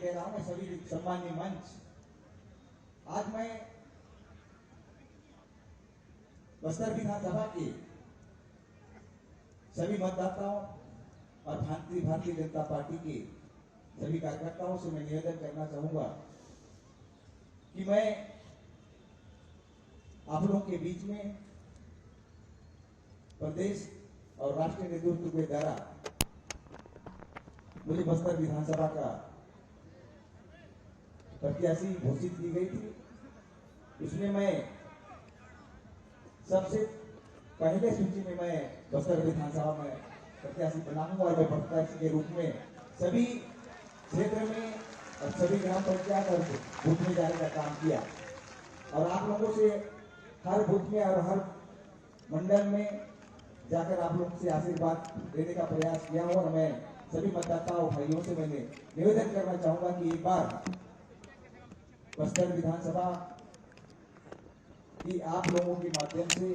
कह रहा हूं, सभी सम्मानीय मंच, आज मैं बस्तर विधानसभा के सभी मतदाताओं और भारतीय जनता पार्टी के सभी कार्यकर्ताओं से मैं निवेदन करना चाहूंगा कि मैं आप लोगों के बीच में प्रदेश और राष्ट्रीय नेतृत्व के द्वारा मुझे बस्तर विधानसभा का प्रत्याशी घोषित की गई थी। इसमें मैं सबसे पहले सूची में मैं बस्तर विधानसभा में प्रत्याशी बना हूं और मैं प्रत्याशी के रूप में सभी क्षेत्र में और सभी ग्राम पंचायत और बूथ में जाने का काम किया और आप लोगों से हर बूथ में और हर मंडल में जाकर आप लोगों से आशीर्वाद देने का प्रयास किया हूं और मैं सभी मतदाताओं भाइयों से मैंने निवेदन करना चाहूंगा कि एक बार बस्तर विधानसभा की आप लोगों के माध्यम से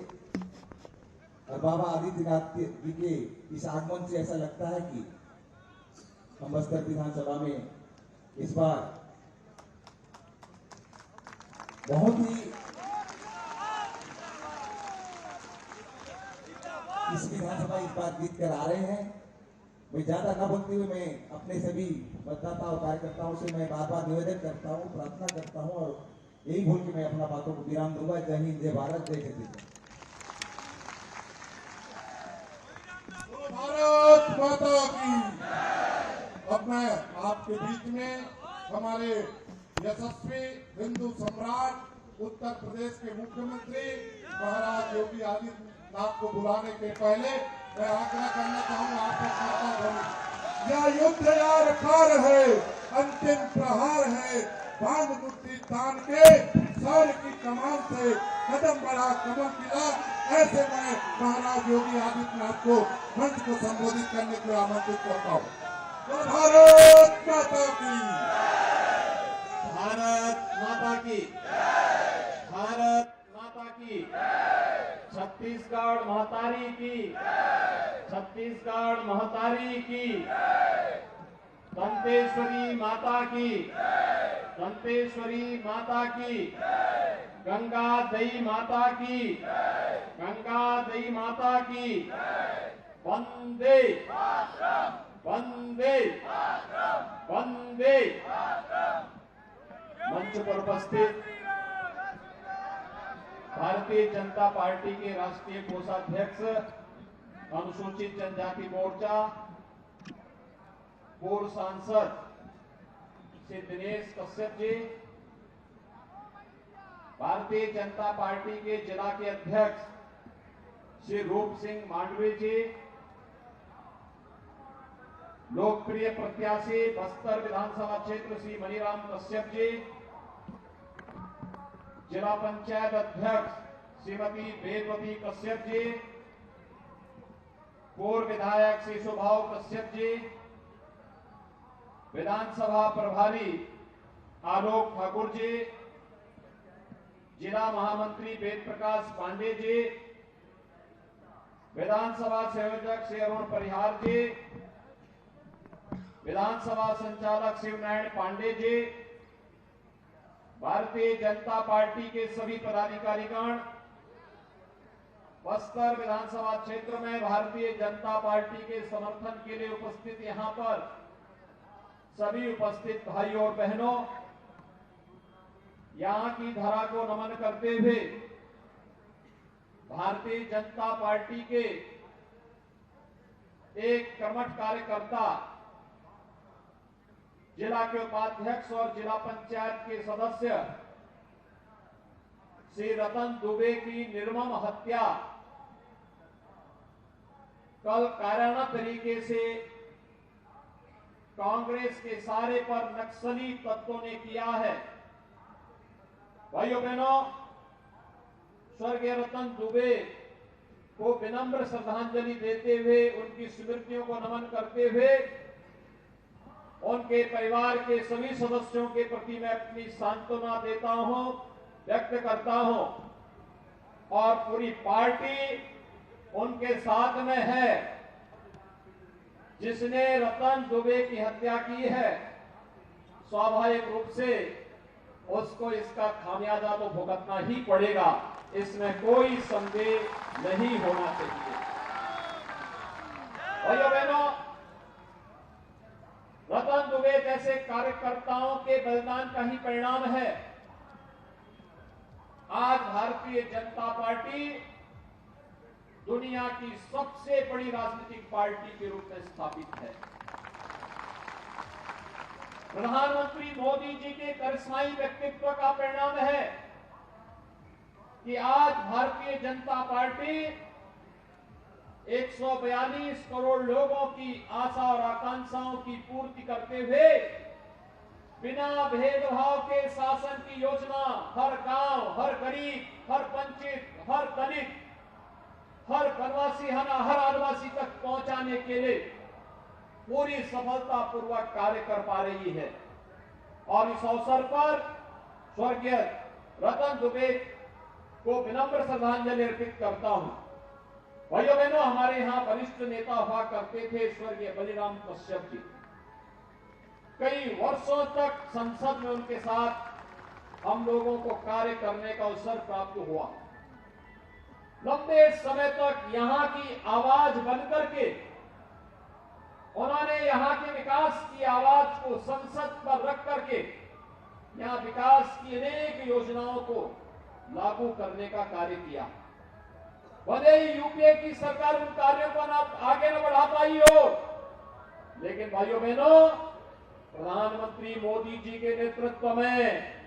और बाबा आदित्यनाथ जी के इस आगमन से ऐसा लगता है कि हम बस्तर विधानसभा में इस बार बहुत ही इस विधानसभा इस बार जीत कर आ रहे हैं। मैं ज्यादा न बोलते हुए मैं अपने सभी मतदाताओं कार्यकर्ताओं से मैं बार बार निवेदन करता हूं, प्रार्थना करता हूं और यही बोल के मैं अपना बातों को विराम दूंगा। जय हिंद, जय भारत, जय छत्तीसगढ़। भारत माता की। अब मैं आपके बीच में हमारे यशस्वी हिंदू सम्राट उत्तर प्रदेश के मुख्यमंत्री महाराज योगी आदित्यनाथ को बुलाने के पहले मैं आग्रह करना चाहूंगा आपको यह युद्ध यार खार है, अंतिम प्रहार है, बाण मुट्ठी तान के शौर्य की कमान से कदम बढ़ा कमल खिला। ऐसे मैं महाराज योगी आदित्यनाथ को मंच को संबोधित करने के लिए आमंत्रित करता हूँ। तो भारत माता की, भारत माता की, भारत माता की, छत्तीसगढ़ महतारी की, छत्तीसगढ़ महतारी की, दंतेश्वरी माता की, दंतेश्वरी माता की, गंगा दई माता की, गंगा दई माता की, वंदे वंदे वंदे। मंच पर उपस्थित भारतीय जनता पार्टी के राष्ट्रीय कोषाध्यक्ष अनुसूचित जनजाति मोर्चा पूर्व सांसद श्री दिनेश कश्यप जी, भारतीय जनता पार्टी के जिला के अध्यक्ष श्री रूप सिंह मांडवी जी, लोकप्रिय प्रत्याशी बस्तर विधानसभा क्षेत्र श्री मनीराम कश्यप जी, जिला पंचायत अध्यक्ष श्रीमती वेदवती कश्यप जी, पूर्व विधायक श्री सुभाव कश्यप जी, विधानसभा प्रभारी आलोक ठाकुर जी, जिला महामंत्री वेद प्रकाश पांडे जी, विधानसभा संयोजक श्री अरुण परिहार जी, विधानसभा संचालक शिवनारायण पांडे जी, भारतीय जनता पार्टी के सभी पदाधिकारीगण, बस्तर विधानसभा क्षेत्र में भारतीय जनता पार्टी के समर्थन के लिए उपस्थित यहां पर सभी उपस्थित भाइयों और बहनों, यहां की धरा को नमन करते हुए भारतीय जनता पार्टी के एक कर्मठ कार्यकर्ता, जिला के उपाध्यक्ष और जिला पंचायत के सदस्य श्री रतन दुबे की निर्मम हत्या कल कायराना तरीके से कांग्रेस के सारे पर नक्सली तत्वों ने किया है। भाइयों बहनों, स्वर्गीय रतन दुबे को विनम्र श्रद्धांजलि देते हुए, उनकी स्मृतियों को नमन करते हुए, उनके परिवार के सभी सदस्यों के प्रति मैं अपनी सांत्वना देता हूं, व्यक्त करता हूं और पूरी पार्टी उनके साथ में है। जिसने रतन दुबे की हत्या की है, स्वाभाविक रूप से उसको इसका खामियाजा तो भुगतना ही पड़ेगा, इसमें कोई संदेह नहीं होना चाहिए। भाइयों बहनों, रतन दुबे जैसे कार्यकर्ताओं के बलिदान का ही परिणाम है आज भारतीय जनता पार्टी दुनिया की सबसे बड़ी राजनीतिक पार्टी के रूप में स्थापित है। प्रधानमंत्री मोदी जी के करिश्माई व्यक्तित्व का परिणाम है कि आज भारतीय जनता पार्टी 142 करोड़ लोगों की आशा और आकांक्षाओं की पूर्ति करते हुए बिना भेदभाव के शासन की योजना हर गांव, हर गरीब, हर वंचित, हर दलित, हर वनवासी, हर आदिवासी तक पहुंचाने के लिए पूरी सफलतापूर्वक कार्य कर पा रही है। और इस अवसर पर स्वर्गीय रतन दुबे को विनम्र श्रद्धांजलि अर्पित करता हूं। भाइयों बहनों, हमारे यहां वरिष्ठ नेता हुआ करते थे स्वर्गीय बलिराम कश्यप जी। कई वर्षों तक संसद में उनके साथ हम लोगों को कार्य करने का अवसर प्राप्त हुआ। लंबे समय तक यहां की आवाज बनकर के उन्होंने यहां के विकास की आवाज को संसद पर रख करके यहां विकास की अनेक योजनाओं को लागू करने का कार्य किया। भले ही यूपीए की सरकार उन कार्यों को आगे न बढ़ा पाई हो, लेकिन भाइयों बहनों, प्रधानमंत्री मोदी जी के नेतृत्व में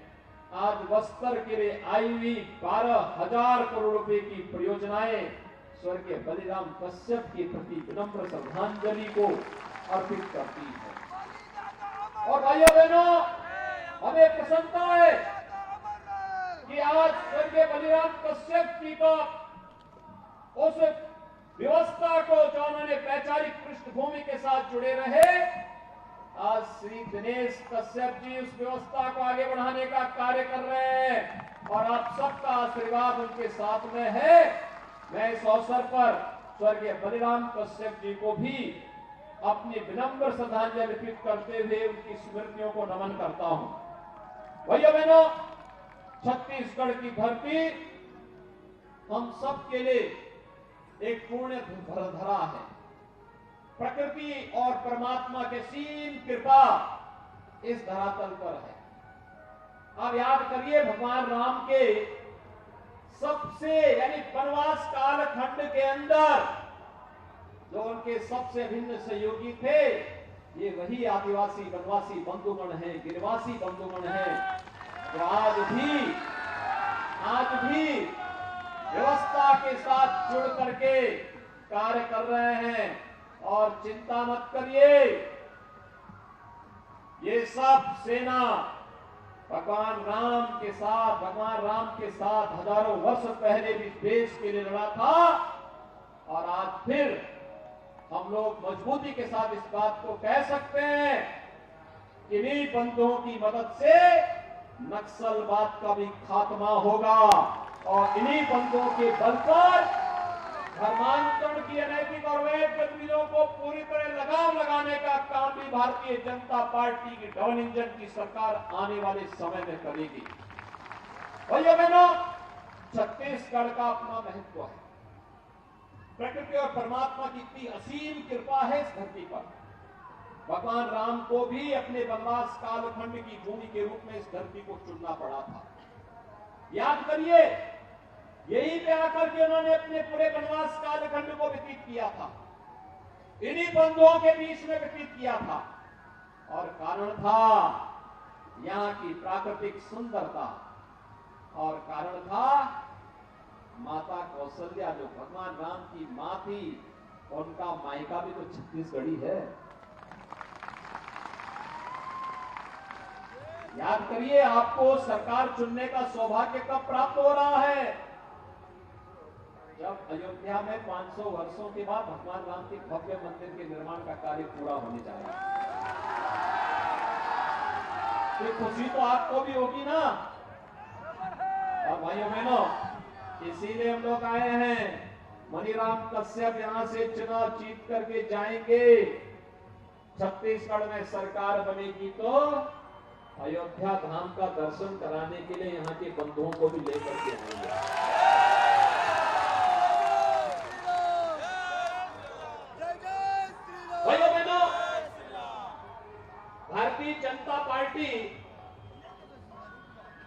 आज बस्तर के लिए आई हुई 12,000 करोड़ रुपए की परियोजनाएं स्वर्गीय बलिराम कश्यप के प्रति विनम्र श्रद्धांजलि को अर्पित करती है। और भाइयों बहनों, हमें प्रसन्नता है कि आज स्वर्गीय बलिराम कश्यप जी का उस व्यवस्था को जो उन्होंने वैचारिक पृष्ठभूमि के साथ जुड़े रहे, आज श्री दिनेश कश्यप जी उस व्यवस्था को आगे बढ़ाने का कार्य कर रहे हैं और आप सबका आशीर्वाद उनके साथ में है। मैं इस अवसर पर स्वर्गीय बलिराम कश्यप जी को भी अपनी विनम्र श्रद्धांजलि अर्पित करते हुए उनकी स्मृतियों को नमन करता हूं। भाइयों बहनों, छत्तीसगढ़ की धरती हम सब के लिए एक पुण्य धरा है। प्रकृति और परमात्मा के सीम कृपा इस धरातल पर है। आप याद करिए, भगवान राम के सबसे यानी वनवास कालखंड के अंदर जो उनके सबसे भिन्न सहयोगी थे, ये वही आदिवासी वनवासी बंधुगण हैं, गिरवासी बंधुगण हैं, जो आज भी व्यवस्था के साथ जुड़ करके कार्य कर रहे हैं। और चिंता मत करिए, ये सब सेना भगवान राम के साथ हजारों वर्ष पहले भी देश के लिए लड़ा था और आज फिर हम लोग मजबूती के साथ इस बात को कह सकते हैं कि इन्हीं बंधुओं की मदद से नक्सलवाद का भी खात्मा होगा और इन्हीं बंधुओं के बल पर धर्मांतरण की अनैतिक और वैध गतिविधियों को पूरी तरह लगाम लगाने का काम भी भारतीय जनता पार्टी की डबल इंजन की सरकार आने वाले समय में करेगी। भाइयों बहनों, छत्तीसगढ़ का अपना महत्व है। प्रकृति और परमात्मा की इतनी असीम कृपा है इस धरती पर। भगवान राम को भी अपने वनवास कालखंड की भूमि के रूप में इस धरती को चुनना पड़ा था। याद करिए, यहीं पे आकर के उन्होंने अपने पूरे वनवास कालखंड को व्यतीत किया था, इन्हीं बंधुओं के बीच में व्यतीत किया था। और कारण था यहाँ की प्राकृतिक सुंदरता और कारण था माता कौशल्या, जो भगवान राम की मां थी, उनका मायका भी तो छत्तीसगढ़ी है। याद करिए, आपको सरकार चुनने का सौभाग्य कब प्राप्त हो रहा है? जब अयोध्या में 500 वर्षों के बाद भगवान राम के भव्य मंदिर के निर्माण का कार्य पूरा होने जा रहा है। तो खुशी तो आपको भी होगी ना। और भाइयों बहनों, इसीलिए हम लोग आए हैं। मनीराम कश्यप यहां से चुनाव जीत करके जाएंगे, छत्तीसगढ़ में सरकार बनेगी तो अयोध्या धाम का दर्शन कराने के लिए यहाँ के बंधुओं को भी लेकर के आएंगे। भाइयों बहनों, भारतीय जनता पार्टी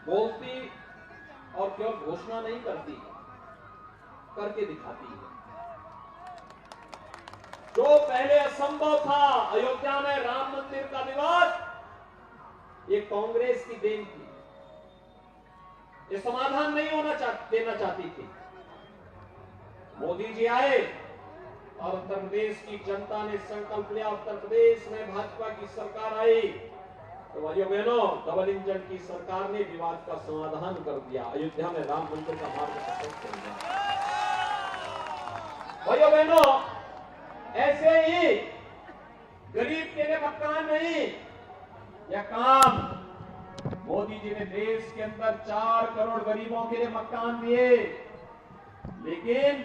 बोलती और केवल घोषणा नहीं करती, करके दिखाती है। जो पहले असंभव था, अयोध्या में राम मंदिर का विवाद, ये कांग्रेस की देन थी। ये समाधान नहीं देना चाहती थी। मोदी जी आए और उत्तर प्रदेश की जनता ने संकल्प लिया, उत्तर प्रदेश में भाजपा की सरकार आई तो भाइयों बहनों, डबल इंजन की सरकार ने विवाद का समाधान कर दिया। अयोध्या में राम मंदिर का मार्ग प्रशस्त कर दिया। भाइयों बहनों, ऐसे ही गरीब के लिए मकान नहीं, यह काम मोदी जी ने देश के अंदर 4 करोड़ गरीबों के लिए मकान दिए, लेकिन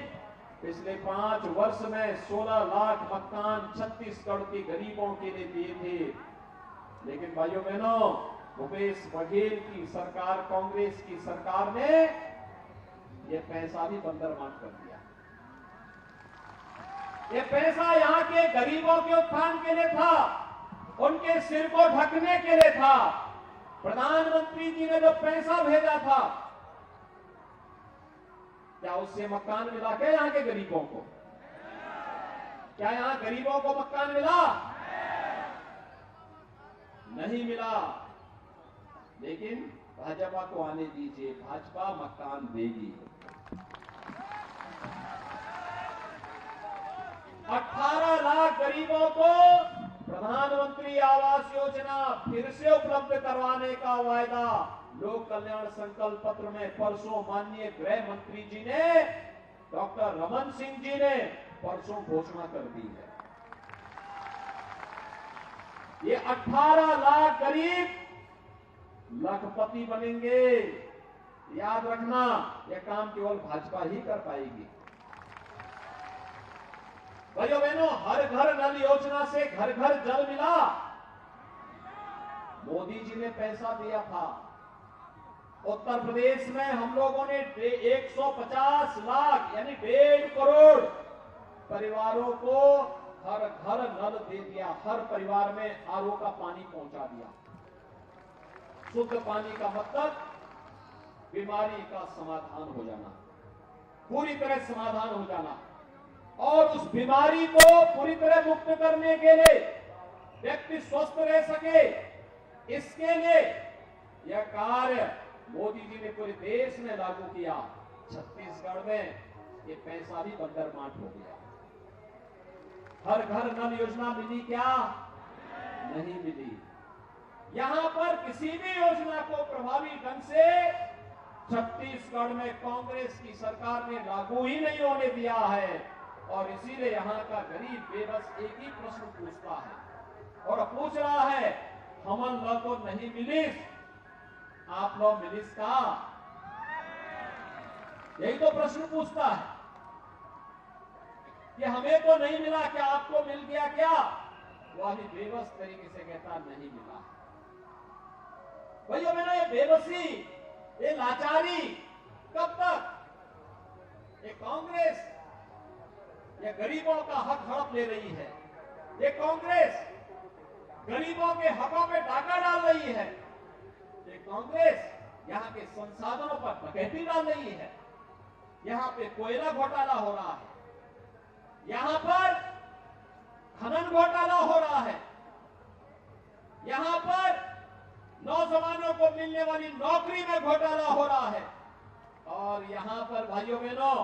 पिछले 5 वर्ष में 16 लाख मकान छत्तीसगढ़ के गरीबों के लिए दिए थे। लेकिन भाइयों बहनों, भूपेश बघेल की सरकार, कांग्रेस की सरकार ने यह पैसा भी बंदरबांट कर दिया। यह पैसा यहाँ के गरीबों के उत्थान के लिए था, उनके सिर को ढकने के लिए था। प्रधानमंत्री जी ने जो पैसा भेजा था, क्या उससे मकान मिला क्या यहाँ के गरीबों को? क्या यहाँ गरीबों को मकान मिला? नहीं मिला। लेकिन भाजपा को आने दीजिए, भाजपा मकान देगी। 18 लाख गरीबों को प्रधानमंत्री आवास योजना फिर से उपलब्ध करवाने का वायदा लोक कल्याण संकल्प पत्र में परसों माननीय गृह मंत्री जी ने, डॉक्टर रमन सिंह जी ने परसों घोषणा कर दी है। ये 18 लाख गरीब लखपति बनेंगे। याद रखना, यह काम केवल भाजपा ही कर पाएगी। भाइयों बहनों, हर घर नल योजना से घर घर जल मिला। मोदी जी ने पैसा दिया था। उत्तर प्रदेश में हम लोगों ने 150 लाख यानी 1.5 करोड़ परिवारों को हर घर नल दे दिया। हर परिवार में आरओ का पानी पहुंचा दिया। शुद्ध पानी का मतलब बीमारी का समाधान हो जाना, पूरी तरह समाधान हो जाना। और उस बीमारी को पूरी तरह मुक्त करने के लिए व्यक्ति स्वस्थ रह सके, इसके लिए यह कार्य मोदी जी ने पूरे देश में लागू किया। छत्तीसगढ़ में ये पैसा भी बंदरबांट हो गया। हर घर नल योजना मिली क्या? नहीं मिली। यहां पर किसी भी योजना को प्रभावी ढंग से छत्तीसगढ़ में कांग्रेस की सरकार ने लागू ही नहीं होने दिया है। और इसीलिए यहां का गरीब बेबस एक ही प्रश्न पूछता है और पूछ रहा है, हमन लोग तो नहीं मिलिस, आप लोग मिलिस का? यही तो प्रश्न पूछता है कि हमें तो नहीं मिला, क्या आपको मिल गया क्या? वही बेबस तरीके से कहता नहीं मिला। भाइयों बहनों, ये बेबसी, ये लाचारी कब तक? ये कांग्रेस ये गरीबों का हक हड़प ले रही है। ये कांग्रेस गरीबों के हकों पे डाका डाल रही है। ये कांग्रेस यहाँ के संसाधनों पर डकैती डाल रही है। यहाँ पे कोयला घोटाला हो रहा है, यहाँ पर खनन घोटाला हो रहा है, यहाँ पर नौजवानों को मिलने वाली नौकरी में घोटाला हो रहा है। और यहाँ पर भाइयों बहनों,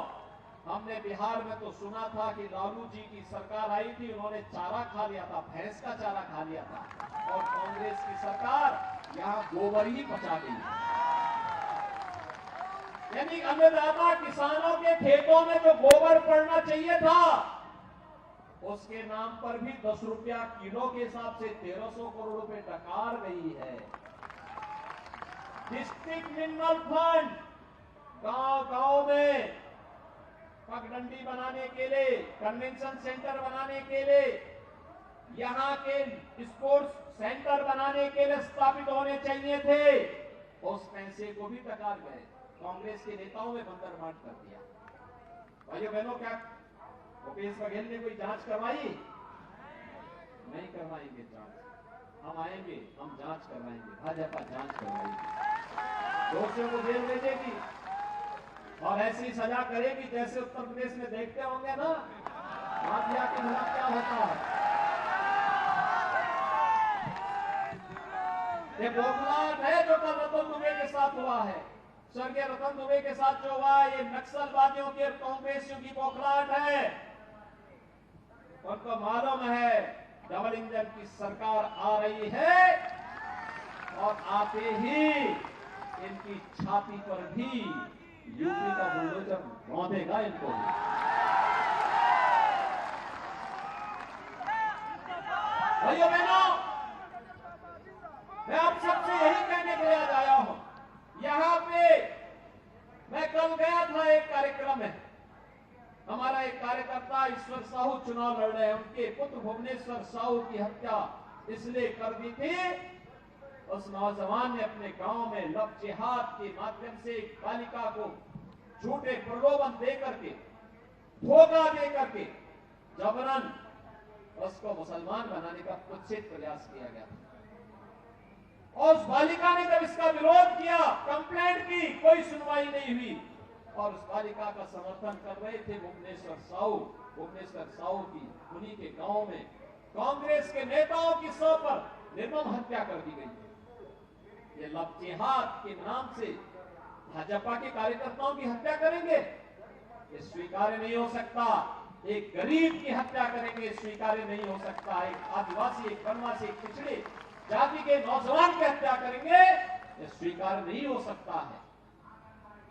हमने बिहार में तो सुना था कि लालू जी की सरकार आई थी, उन्होंने चारा खा लिया था, भैंस का चारा खा लिया था। और कांग्रेस की सरकार यहाँ गोबर ही पचा गई। यानी अन्नदाता किसानों के खेतों में जो गोबर पड़ना चाहिए था, उसके नाम पर भी 10 रुपया किलो के हिसाब से 1300 करोड़ रुपए डकार गई है। डिस्ट्रिक्ट मिनरल फंड गांव-गांव में पगडंडी बनाने के लिए, कन्वेंशन सेंटर बनाने के लिए, यहाँ के स्पोर्ट्स सेंटर बनाने के लिए स्थापित होने चाहिए थे, उस पैसे को भी टकार गए। कांग्रेस के नेताओं में बंदर बांट कर दिया। भाइयों बहनों, क्या भूपेश बघेल ने कोई जांच करवाई? नहीं करवाएंगे जांच। हम आएंगे, हम जांच करवाएंगे, भाजपा जांच करवाएगी, दोषियों को जेल भेजेगी और ऐसी सजा करेगी जैसे उत्तर प्रदेश में देखते होंगे ना, माफिया के खिलाफ क्या होता है। ये बौखलाहट है जो कल रतन दुबे के साथ हुआ है, स्वर्गीय रतन दुबे के साथ जो हुआ है, ये नक्सलवादियों के कांग्रेसियों की बौखलाहट है। उनको मालूम है डबल इंजन की सरकार आ रही है और आते ही इनकी छाती पर भी यूपी का बुलडोजर रौंदेगा इनको। भाइयों बहनों, मैं आप सबसे यही कहने के लिए आज आया हूं। यहां पे मैं कल गया था एक कार्यक्रम में, हमारा एक कार्यकर्ता ईश्वर साहू चुनाव लड़ रहे हैं, उनके पुत्र भुवनेश्वर साहू की हत्या इसलिए कर दी थी, उस नौजवान ने अपने गांव में लव जिहाद के माध्यम से एक बालिका को झूठे प्रलोभन दे करके, धोखा दे करके जबरन उसको मुसलमान बनाने का कुत्सित प्रयास किया गया। और उस बालिका ने जब इसका विरोध किया, कंप्लेंट की, कोई सुनवाई नहीं हुई और उस बालिका का समर्थन कर रहे थे भुवनेश्वर साहू की उन्हीं के गांव में कांग्रेस के नेताओं की सौ पर निर्मम हत्या कर दी गई। ये लव जिहाद के नाम से भाजपा के कार्यकर्ताओं की हत्या करेंगे, ये स्वीकार्य नहीं हो सकता। एक गरीब की हत्या करेंगे, स्वीकार्य नहीं हो सकता। एक आदिवासी, एक वनवासी, एक पिछड़े जाति के नौजवान की हत्या करेंगे, ये स्वीकार्य नहीं हो सकता है।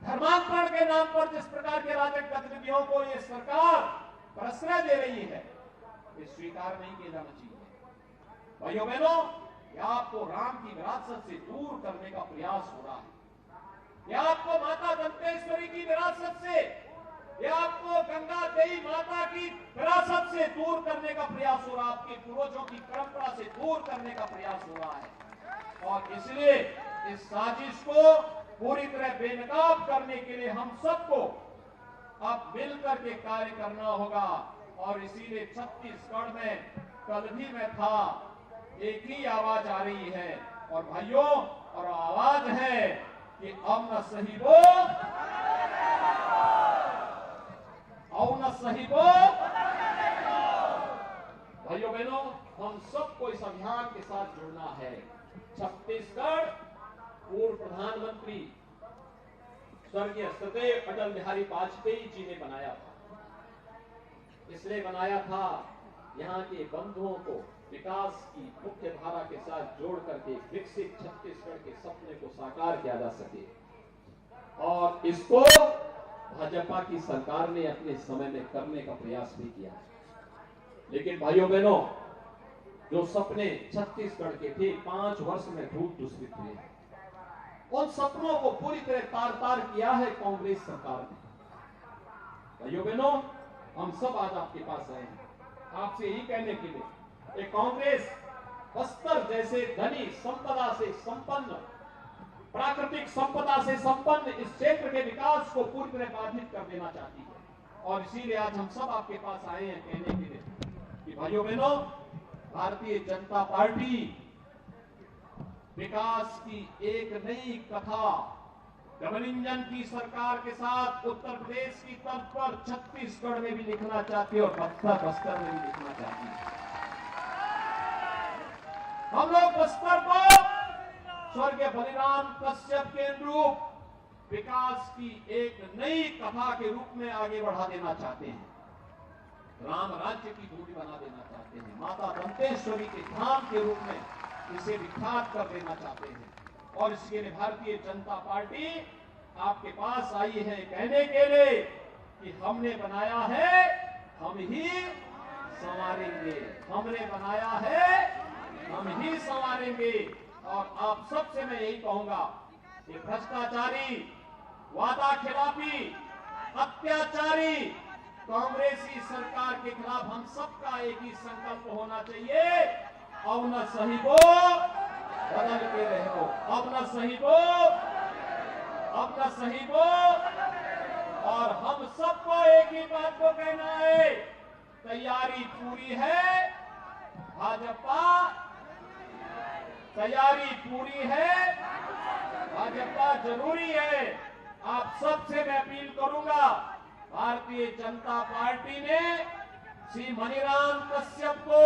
धर्मांतरण के नाम पर जिस प्रकार के राजक गतिविधियों को ये सरकार प्रश्रय दे रही है, ये स्वीकार नहीं किया जाना चाहिए। भाइयों बहनों, यह आपको राम की विरासत से दूर करने का प्रयास हो रहा है। यह आपको माता दंतेश्वरी की विरासत से, यह आपको गंगा देवी माता की विरासत से दूर करने का प्रयास हो रहा है, आपके पूर्वजों की परंपरा से दूर करने का प्रयास हो रहा है। और इसलिए इस साजिश को पूरी तरह बेनकाब करने के लिए हम सबको अब मिलकर के कार्य करना होगा। और इसीलिए छत्तीसगढ़ में कल भी मैं था, एक ही आवाज आ रही है और भाइयों, और आवाज है कि अब न सही वो, और न सही वो। भाइयों बहनों, हम सबको इस अभियान के साथ जुड़ना है। छत्तीसगढ़ पूर्व प्रधानमंत्री स्वर्गीय सदैव अटल बिहारी वाजपेयी जी ने बनाया था। इसलिए बनाया था यहाँ के बंधुओं को विकास की मुख्य धारा के साथ जोड़ करके विकसित छत्तीसगढ़ के सपने को साकार किया जा सके। और इसको भाजपा की सरकार ने अपने समय में करने का प्रयास भी किया। लेकिन भाइयों बहनों, जो सपने छत्तीसगढ़ के थे 5 वर्ष में धूप दूसरित हुए, उन सपनों को पूरी तरह तार तार किया है कांग्रेस सरकार ने। भाइयों बहनों, हम सब आज आपके पास आए हैं आपसे यही कहने के लिए कि कांग्रेस बस्तर जैसे धनी, संपदा से संपन्न, प्राकृतिक संपदा से संपन्न इस क्षेत्र के विकास को पूरी तरह बाधित कर देना चाहती है। और इसीलिए आज हम सब आपके पास आए हैं कहने के लिए कि भाइयों बहनों, भारतीय जनता पार्टी विकास की एक नई कथा डबल इंजन की सरकार के साथ उत्तर प्रदेश की तर्ज पर छत्तीसगढ़ में भी लिखना चाहती है और बस्तर में भी लिखना चाहती है। हम लोग बस्तर को स्वर्गीय बलिराम कश्यप के अनुरूप विकास की एक नई कथा के रूप में आगे बढ़ा देना चाहते हैं। राम राज्य की भूमि बना देना चाहते हैं। माता दंतेश्वरी के धाम के रूप में इसे विख्यात कर देना चाहते हैं। और इसके लिए भारतीय जनता पार्टी आपके पास आई है कहने के लिए कि हमने बनाया है, हम ही संवारेंगे। हमने बनाया है, हम ही संवारेंगे। और आप सबसे मैं यही कहूंगा कि भ्रष्टाचारी, वादा खिलाफी, अत्याचारी कांग्रेसी सरकार के खिलाफ हम सबका एक ही संकल्प होना चाहिए अब न सहिबो बदल के रहो, अब न सहिबो, अब न सहिबो। और हम सबको एक ही बात को कहना है, तैयारी पूरी है भाजपा, तैयारी पूरी है, भाजपा जरूरी है। आप सबसे मैं अपील करूंगा, भारतीय जनता पार्टी ने श्री मनीराम कश्यप को,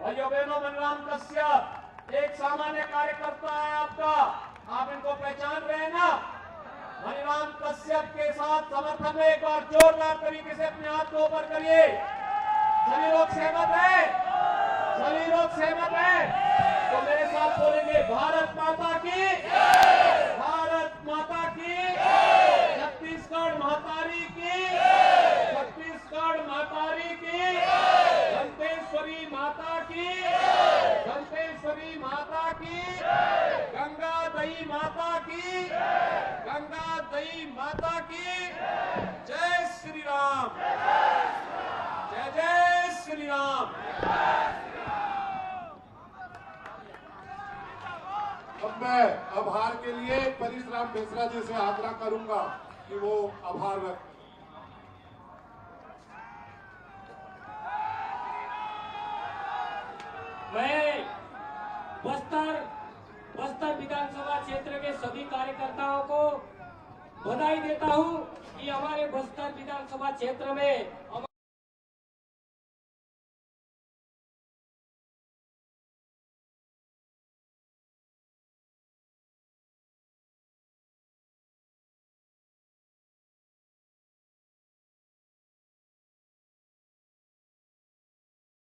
भाइयों बहनों, मनीराम कश्यप एक सामान्य कार्यकर्ता है आपका, आप इनको पहचान रहे हैं ना। मनीराम कश्यप के साथ समर्थन में एक बार जोरदार तरीके से अपने हाथ को ऊपर करिए। सभी लोग सहमत है, सभी लोग सहमत है तो मेरे साथ बोलेंगे, भारत माता की, भारत माता की, छत्तीसगढ़ महतारी की, छत्तीसगढ़ महतारी की, घंटेश्वरी माता की, घंटेश्वरी माता की, गंगा दई माता की, गंगा दई माता की। जय श्री राम, जय जय श्री राम। अब मैं आभार के लिए परशुराम बेसरा जी से आग्रह करूंगा कि वो आभार व्यक्त। मैं बस्तर विधानसभा क्षेत्र के सभी कार्यकर्ताओं को बधाई देता हूं कि हमारे बस्तर विधानसभा क्षेत्र में